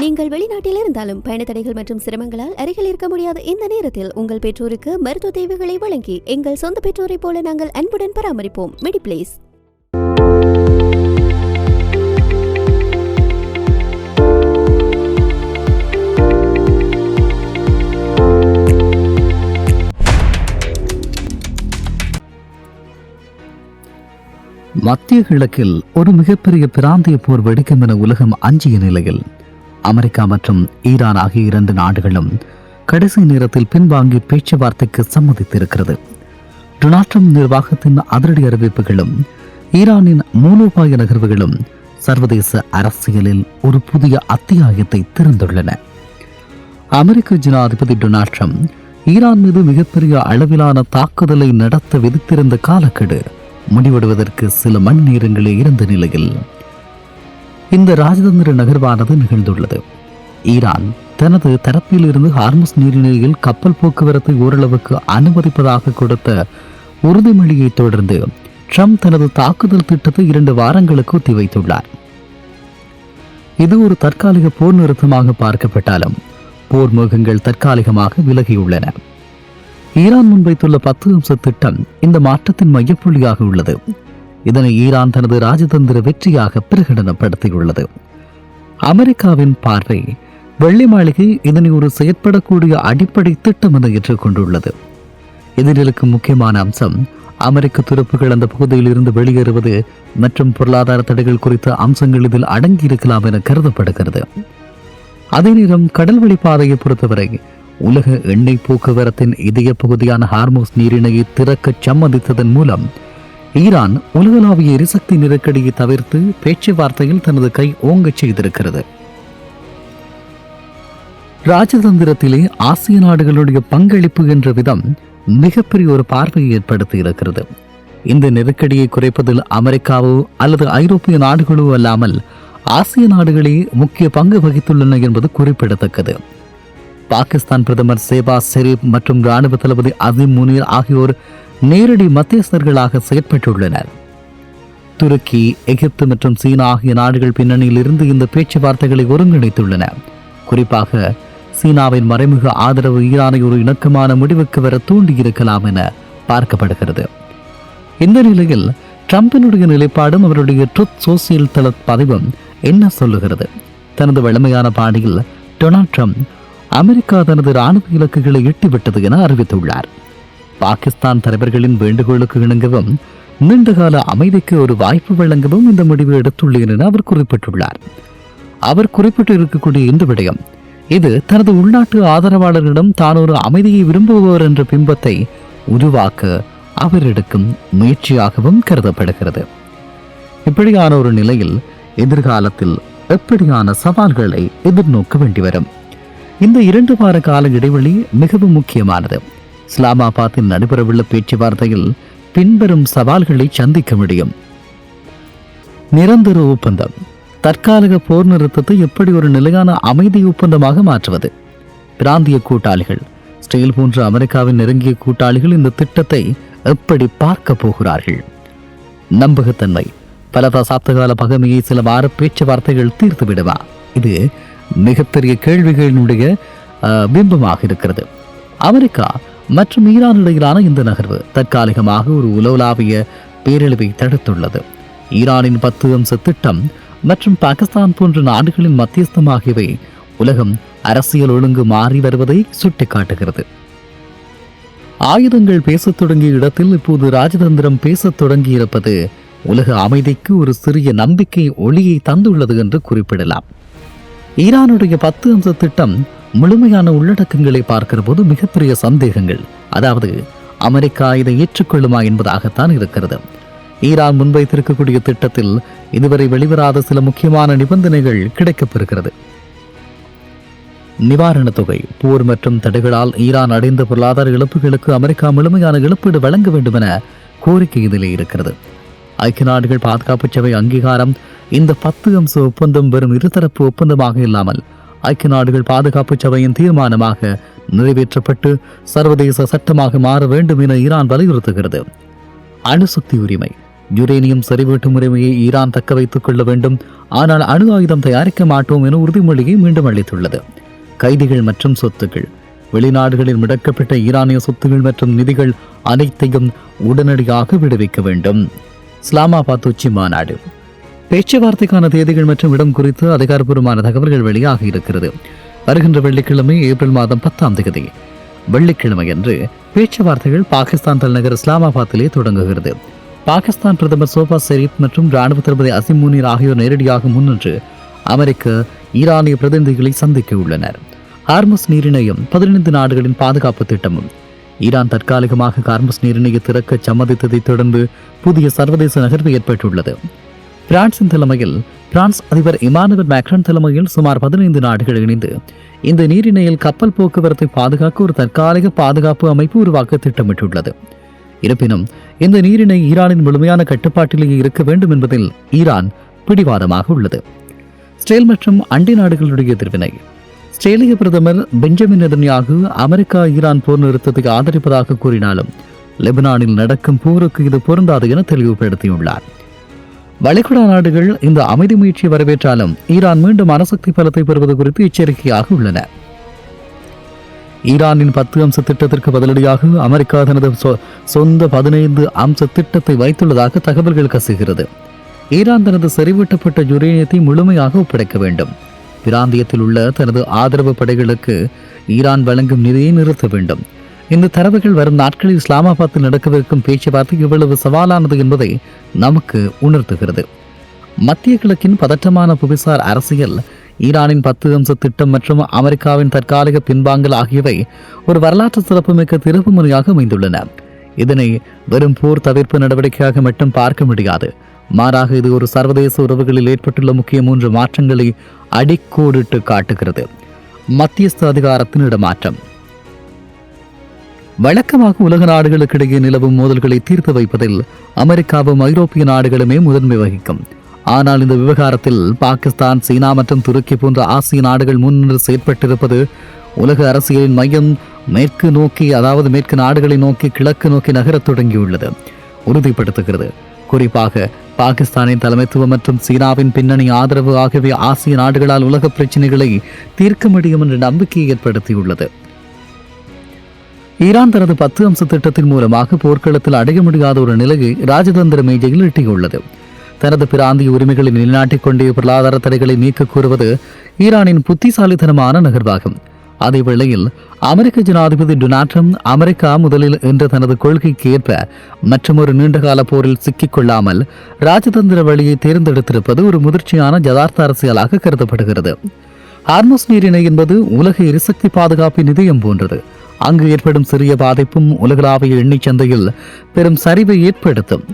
நீங்கள் வெளிநாட்டில் இருந்தாலும் பயண தடைகள் மற்றும் சிரமங்களால் அருகில் இருக்க முடியாத இந்த நேரத்தில் உங்கள் பெற்றோருக்கு மருத்துவ தேவைகளை வழங்கி எங்கள் சொந்த பெற்றோரை போல நாங்கள் அன்புடன் பராமரிப்போம். மெடிப்ளேஸ். மத்திய கிழக்கில் ஒரு மிகப்பெரிய பிராந்திய போர் வெடிக்கும் என உலகம் அஞ்சிய நிலையில் அமெரிக்கா மற்றும் ஈரான் ஆகிய இரண்டு நாடுகளும் கடைசி நேரத்தில் பின்வாங்கி பேச்சுவார்த்தைக்கு சம்மதித்திருக்கிறது. டொனால்ட் ட்ரம்ப் நிர்வாகத்தின் அதிரடி அறிவிப்புகளும் ஈரானின் மூலோபாய நகர்வுகளும் சர்வதேச அரசியலில் ஒரு புதிய அத்தியாயத்தை திறந்துள்ளன. அமெரிக்க ஜனாதிபதி டொனால்ட் ட்ரம்ப் ஈரான் மீது மிகப்பெரிய அளவிலான தாக்குதலை நடத்த விதித்திருந்த காலக்கெடு முடிவெடுவதற்கு சில மணி நேரங்களே இருந்த நிலையில் இந்த ராஜதந்திர நகர்வானது நிகழ்ந்துள்ளது. ஈரான் தனது தரப்பில் இருந்து ஹார்முஸ் நீரிணையில் கப்பல் போக்குவரத்தை ஓரளவுக்கு அனுமதிப்பதாக கொடுத்த உறுதிமொழியை தொடர்ந்து ட்ரம்ப் தனது தாக்குதல் திட்டத்தை 2 வாரங்களுக்கு ஒத்திவைத்துள்ளார். இது ஒரு தற்காலிக போர் நிறுத்தமாக பார்க்கப்பட்டாலும் போர் முகங்கள் தற்காலிகமாக விலகியுள்ளன. ஈரான் முன்வைத்துள்ள 10 அம்ச திட்டம் இந்த மாற்றத்தின் மையப்புள்ளியாக உள்ளது. இதனை ஈரான் தனது ராஜதந்திர வெற்றியாக பிரகடனப்படுத்தியுள்ளது. அமெரிக்காவின் பார்வை வெள்ளை மாளிகை இதனை ஒரு செயற்படக்கூடிய அடிப்படை திட்டம் என ஏற்றுக்கொண்டுள்ளது. எதிரிலுக்கு முக்கியமான அம்சம் அமெரிக்க துருப்புகள் அந்த பகுதியில் இருந்து வெளியேறுவது மற்றும் பொருளாதார தடைகள் குறித்த அம்சங்கள் இதில் அடங்கியிருக்கலாம் என கருதப்படுகிறது. அதே நேரம் கடல்வழி பாதையை பொறுத்தவரை உலக எண்ணெய் போக்குவரத்தின் இதய பகுதியான ஹார்முஸ் நீரிணையை திறக்க சம்மதித்ததன் மூலம் ஈரான் உலகளாவிய எரிசக்தி நெருக்கடியை தவிர்த்து பேச்சுவார்த்தையில் தனது கை ஓங்கச் செய்திருக்கிறது. ராஜதந்திரத்திலே ஆசிய நாடுகளுடைய பங்களிப்பு என்ற விதம் மிகப்பெரிய ஒரு பார்வையை ஏற்படுத்தி இருக்கிறது. இந்த நெருக்கடியை குறைப்பதில் அமெரிக்காவோ அல்லது ஐரோப்பிய நாடுகளோ அல்லாமல் ஆசிய நாடுகளே முக்கிய பங்கு வகித்துள்ளன என்பது குறிப்பிடத்தக்கது. பாகிஸ்தான் பிரதமர் ஷெஹபாஸ் ஷெரீப் மற்றும் இராணுவ தளபதி அசீம் முனீர் ஆகியோர் நேரடி மத்தியஸ்தர்களாக செயற்பட்டுள்ளனர். துருக்கி, எகிப்து மற்றும் சீனா ஆகிய நாடுகள் பின்னணியில் இருந்து இந்த பேச்சுவார்த்தைகளை ஒருங்கிணைத்துள்ளன. குறிப்பாக சீனாவின் மறைமுக ஆதரவு ஈரானை ஒரு இணக்கமான முடிவுக்கு வர தூண்டியிருக்கலாம் என பார்க்கப்படுகிறது. இந்த நிலையில் ட்ரம்பினுடைய நிலைப்பாடும் அவருடைய ட்ரூத் சோசியல் தள பதிவும் என்ன சொல்லுகிறது? தனது வலிமையான பாணியில் டொனால்ட் ட்ரம்ப் அமெரிக்கா தனது இராணுவ இலக்குகளை எட்டிவிட்டது என அறிவித்துள்ளார். பாகிஸ்தான் தலைவர்களின் வேண்டுகோளுக்கு இணங்கவும் நீண்டகால அமைதிக்கு ஒரு வாய்ப்பு வழங்கவும் இந்த முடிவை எடுத்துள்ளேன் என அவர் குறிப்பிட்டுள்ளார். அவர் குறிப்பிட்டு இருக்கக்கூடிய இந்த விடயம் இது தனது உள்நாட்டு ஆதரவாளர்களிடம் தான் ஒரு அமைதியை விரும்புபவர் என்ற பிம்பத்தை உருவாக்க அவர் எடுக்கும் முயற்சியாகவும் கருதப்படுகிறது. இப்படியான ஒரு நிலையில் எதிர்காலத்தில் எப்படியான சவால்களை எதிர்நோக்க வேண்டி வரும்? இந்த 2 வார கால இடைவெளி மிகவும் முக்கியமானது. இஸ்லாமாபாத்தில் நடைபெறவுள்ள பேச்சுவார்த்தையில் பின்வரும் சவால்களை சந்திக்க முடியும். நிரந்தர ஒப்பந்தம். தற்காலிக போர் நிறுத்தத்தை எப்படி ஒரு நிலையான அமைதி ஒப்பந்தமாக மாற்றுவது? பிராந்திய கூட்டாளிகள். இஸ்ரேல் போன்ற அமெரிக்காவின் நெருங்கிய கூட்டாளிகள் இந்த திட்டத்தை எப்படி பார்க்க போகிறார்கள்? நம்பகத்தன்மை. பல தசாப்தகால பகைமையை சில வார பேச்சுவார்த்தைகள் தீர்த்து விடுமா? இது மிகப்பெரிய கேள்விகளினுடைய பிம்பமாக இருக்கிறது. அமெரிக்கா மற்றும் ஈரான் இடையிலான இந்த நகர்வு தற்காலிகமாக ஒரு உலகளாவிய பேரழிவை தடுத்துள்ளது. ஈரானின் 10 அம்ச திட்டம் மற்றும் பாகிஸ்தான் போன்ற நாடுகளின் மத்தியஸ்தம் ஆகியவை உலகம் அரசியல் ஒழுங்கு மாறி வருவதை சுட்டிக்காட்டுகிறது. ஆயுதங்கள் பேசத் தொடங்கிய இடத்தில் இப்போது ராஜதந்திரம் பேசத் தொடங்கியிருப்பது உலக அமைதிக்கு ஒரு சிறிய நம்பிக்கை ஒளியை தந்துள்ளது என்று குறிப்பிடலாம். ஈரானுடைய 10 அம்ச திட்டம் முழுமையான உள்ளடக்கங்களை பார்க்கிற போது மிகப்பெரிய சந்தேகங்கள், அதாவது அமெரிக்கா இதை ஏற்றுக்கொள்ளுமா என்பதாகத்தான் இருக்கிறது. ஈரான் முன்வைத்திருக்கக்கூடிய திட்டத்தில் இதுவரை வெளிவராத சில முக்கியமான நிபந்தனைகள் கிடைக்கப்பெறுகிறது. நிவாரணத் தொகை. போர் மற்றும் தடைகளால் ஈரான் அடைந்த பொருளாதார இழப்புகளுக்கு அமெரிக்கா முழுமையான இழப்பீடு வழங்க வேண்டும் என கோரிக்கை இதிலே இருக்கிறது. ஐக்கிய நாடுகள் பாதுகாப்பு சபை அங்கீகாரம். இந்த 10 அம்ச ஒப்பந்தம் வெறும் இருதரப்பு ஒப்பந்தமாக இல்லாமல் ஐக்கிய நாடுகள் பாதுகாப்பு சபையின் தீர்மானமாக நிறைவேற்றப்பட்டு சர்வதேச சட்டமாக மாற வேண்டும் என ஈரான் வலியுறுத்துகிறது. அணுசக்தி உரிமை. யுரேனியம் செறிவூட்டும் உரிமையை ஈரான் தக்க வைத்துக் கொள்ள வேண்டும், ஆனால் அணு ஆயுதம் தயாரிக்க மாட்டோம் என உறுதிமொழியை மீண்டும் அளித்துள்ளது. கைதிகள் மற்றும் சொத்துக்கள். வெளிநாடுகளில் முடக்கப்பட்ட ஈரானிய சொத்துகள் மற்றும் நிதிகள் அனைத்தையும் உடனடியாக விடுவிக்க வேண்டும். இஸ்லாமாபாத் உச்சி மாநாடு. பேச்சுவார்த்தைக்கான தேதிகள் மற்றும் இடம் குறித்து அதிகாரப்பூர்வமான தகவல்கள் வெளியாக இருக்கிறது. வருகின்ற வெள்ளிக்கிழமை ஏப்ரல் மாதம் 10ஆம் தேதி வெள்ளிக்கிழமை அன்று பேச்சுவார்த்தைகள் பாகிஸ்தான் தலைநகர் இஸ்லாமாபாத்திலே தொடங்குகிறது. பாகிஸ்தான் பிரதமர் ஷோபாஸ் ஷெரீப் மற்றும் ராணுவ தளபதி அசிம் முனீர் ஆகியோர் நேரடியாக முன்னின்று அமெரிக்க ஈரானிய பிரதிநிதிகளை சந்திக்க உள்ளனர். ஹார்முஸ் நீரிணையும் 15 நாடுகளின் பாதுகாப்பு திட்டமும். ஈரான் தற்காலிகமாக ஹார்முஸ் நீரிணையை திறக்க சம்மதித்ததை தொடர்ந்து புதிய சர்வதேச நகர்வு ஏற்பட்டுள்ளது. பிரான்சின் தலைமையில் பிரான்ஸ் அதிபர் இமானுவேல் மேக்ரான் தலைமையில் சுமார் 15 நாடுகள் இணைந்து இந்த நீரிணையில் கப்பல் போக்குவரத்தை பாதுகாக்க ஒரு தற்காலிக பாதுகாப்பு அமைப்பு உருவாக்க திட்டமிட்டுள்ளது. இருப்பினும் இந்த நீரிணை ஈரானின் முழுமையான கட்டுப்பாட்டிலேயே இருக்க வேண்டும் என்பதில் ஈரான் பிடிவாதமாக உள்ளது. இஸ்ரேல் மற்றும் அண்டை நாடுகளுடைய எதிர்வினை. இஸ்ரேலிய பிரதமர் பெஞ்சமின் நெதன்யாகு அமெரிக்கா ஈரான் போர் நிறுத்தத்தை ஆதரிப்பதாக கூறினாலும் லெபனானில் நடக்கும் போருக்கு இது பொருந்தாது என தெளிவுபடுத்தியுள்ளார். வளைகுடா நாடுகள் இந்த அமைதி முயற்சியை வரவேற்றாலும் ஈரான் மீண்டும் அணுசக்தி பலத்தை பெறுவது குறித்து எச்சரிக்கையாக உள்ளன. ஈரானின் 10 அம்ச திட்டத்திற்கு பதிலடியாக அமெரிக்கா தனது சொந்த 15 அம்ச திட்டத்தை வைத்துள்ளதாக தகவல்கள் கசிகிறது. ஈரான் தனது செறிவூட்டப்பட்ட யுரேனியத்தை முழுமையாக ஒப்படைக்க வேண்டும். பிராந்தியத்தில் உள்ள தனது ஆதரவு படைகளுக்கு ஈரான் வழங்கும் நிதியை நிறுத்த வேண்டும். இந்த தரவுகள் வரும் நாட்களில் இஸ்லாமாபாத்தில் நடக்கவிருக்கும் பேச்சுவார்த்தை எவ்வளவு சவாலானது என்பதை நமக்கு உணர்த்துகிறது. மத்திய கிழக்கின் பதற்றமான புவிசார் அரசியல், ஈரானின் 10 அம்ச திட்டம் மற்றும் அமெரிக்காவின் தற்காலிக பின்வாங்கல் ஆகியவை ஒரு வரலாற்று சிறப்புமிக்க திருப்பு முறையாக அமைந்துள்ளன. இதனை வெறும் போர் தவிர்ப்பு நடவடிக்கையாக மட்டும் பார்க்க முடியாது. மாறாக இது ஒரு சர்வதேச உறவுகளில் ஏற்பட்டுள்ள முக்கிய 3 மாற்றங்களை அடிக்கோடிட்டு காட்டுகிறது. மத்தியஸ்த அதிகாரத்தின் இடமாற்றம். வழக்கமாக உலக நாடுகளுக்கிடையே நிலவும் மோதல்களை தீர்த்து வைப்பதில் அமெரிக்காவும் ஐரோப்பிய நாடுகளுமே முதன்மை வகிக்கும். ஆனால் இந்த விவகாரத்தில் பாகிஸ்தான், சீனா மற்றும் துருக்கி போன்ற ஆசிய நாடுகள் முன்னின்று செயற்பட்டிருப்பது உலக அரசியலின் மையம் மேற்கு நோக்கி, அதாவது மேற்கு நாடுகளை நோக்கி கிழக்கு நோக்கி நகரத் தொடங்கியுள்ளது உறுதிப்படுத்துகிறது. குறிப்பாக பாகிஸ்தானின் தலைமைத்துவம் மற்றும் சீனாவின் பின்னணி ஆதரவு ஆகியவை ஆசிய நாடுகளால் உலக பிரச்சினைகளை தீர்க்க முடியும் என்ற நம்பிக்கையை ஏற்படுத்தியுள்ளது. ஈரான் தனது 10 அம்ச திட்டத்தின் மூலமாக போர்க்களத்தில் அடைய முடியாத ஒரு நிலையை ராஜதந்திர மேஜையில் எட்டியுள்ளது. தனது பிராந்திய உரிமைகளை நிலைநாட்டிக் கொண்டே பொருளாதார தடைகளை நீக்க கூறுவது ஈரானின் புத்திசாலித்தனமான நகர்வாகும். அதே வேளையில் அமெரிக்க ஜனாதிபதி டொனால்ட் ட்ரம்ப் அமெரிக்கா முதலில் என்ற தனது கொள்கைக்கு ஏற்ப மற்றொரு நீண்டகால போரில் சிக்கிக்கொள்ளாமல் ராஜதந்திர வழியை தேர்ந்தெடுத்திருப்பது ஒரு முதிர்ச்சியான யதார்த்த அரசியலாக கருதப்படுகிறது. ஹார்முஸ் நீரிணை என்பது உலக எரிசக்தி பாதுகாப்பின் நிதியம் போன்றது. அங்கு ஏற்படும் சிறிய பாதிப்பும் உலகளாவிய எண்ணெய் சந்தையில் பெரும் சரிவை ஏற்படுத்தும்.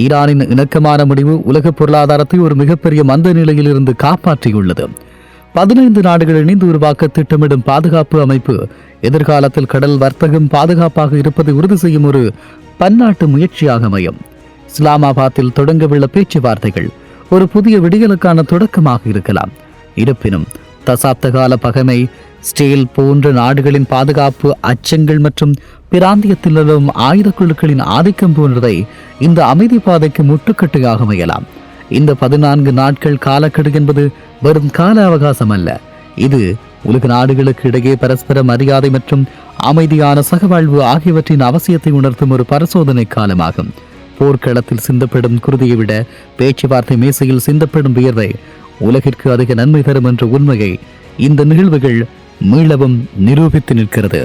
ஈரானின் இணக்கமான முடிவு உலக பொருளாதாரத்தை ஒரு மிகப்பெரிய மந்த நிலையில் இருந்து காப்பாற்றியுள்ளது. 15 நாடுகள் இணைந்து உருவாக்க திட்டமிடும் பாதுகாப்பு அமைப்பு எதிர்காலத்தில் கடல் வர்த்தகம் பாதுகாப்பாக இருப்பதை உறுதி செய்யும் ஒரு பன்னாட்டு முயற்சியாக அமையும். இஸ்லாமாபாத்தில் தொடங்கவுள்ள பேச்சுவார்த்தைகள் ஒரு புதிய விடியலுக்கான தொடக்கமாக இருக்கலாம். இருப்பினும் தசாப்த கால பகைமை, ஸ்டேல் போன்ற நாடுகளின் பாதுகாப்பு அச்சங்கள் மற்றும் பிராந்தியத்தில் நிலவும் ஆயுத குழுக்களின் ஆதிக்கம் போன்றதை இந்த அமைதி பாதைக்கு முட்டுக்கட்டையாக அமையலாம். இந்த 14 நாட்கள் காலக்கெடு என்பது வெறும் கால அவகாசம் அல்ல. இது உலக நாடுகளுக்கு இடையே பரஸ்பர மரியாதை மற்றும் அமைதியான சகவாழ்வு ஆகியவற்றின் அவசியத்தை உணர்த்தும் ஒரு பரிசோதனை காலமாகும். போர்க்களத்தில் சிந்தப்படும் குருதியை விட பேச்சுவார்த்தை மேசையில் சிந்தப்படும் வியர்வை உலகிற்கு அதிக நன்மை தரும் என்ற உண்மையை இந்த நிகழ்வுகள் மீளவும் நிரூபித்து நிற்கிறது.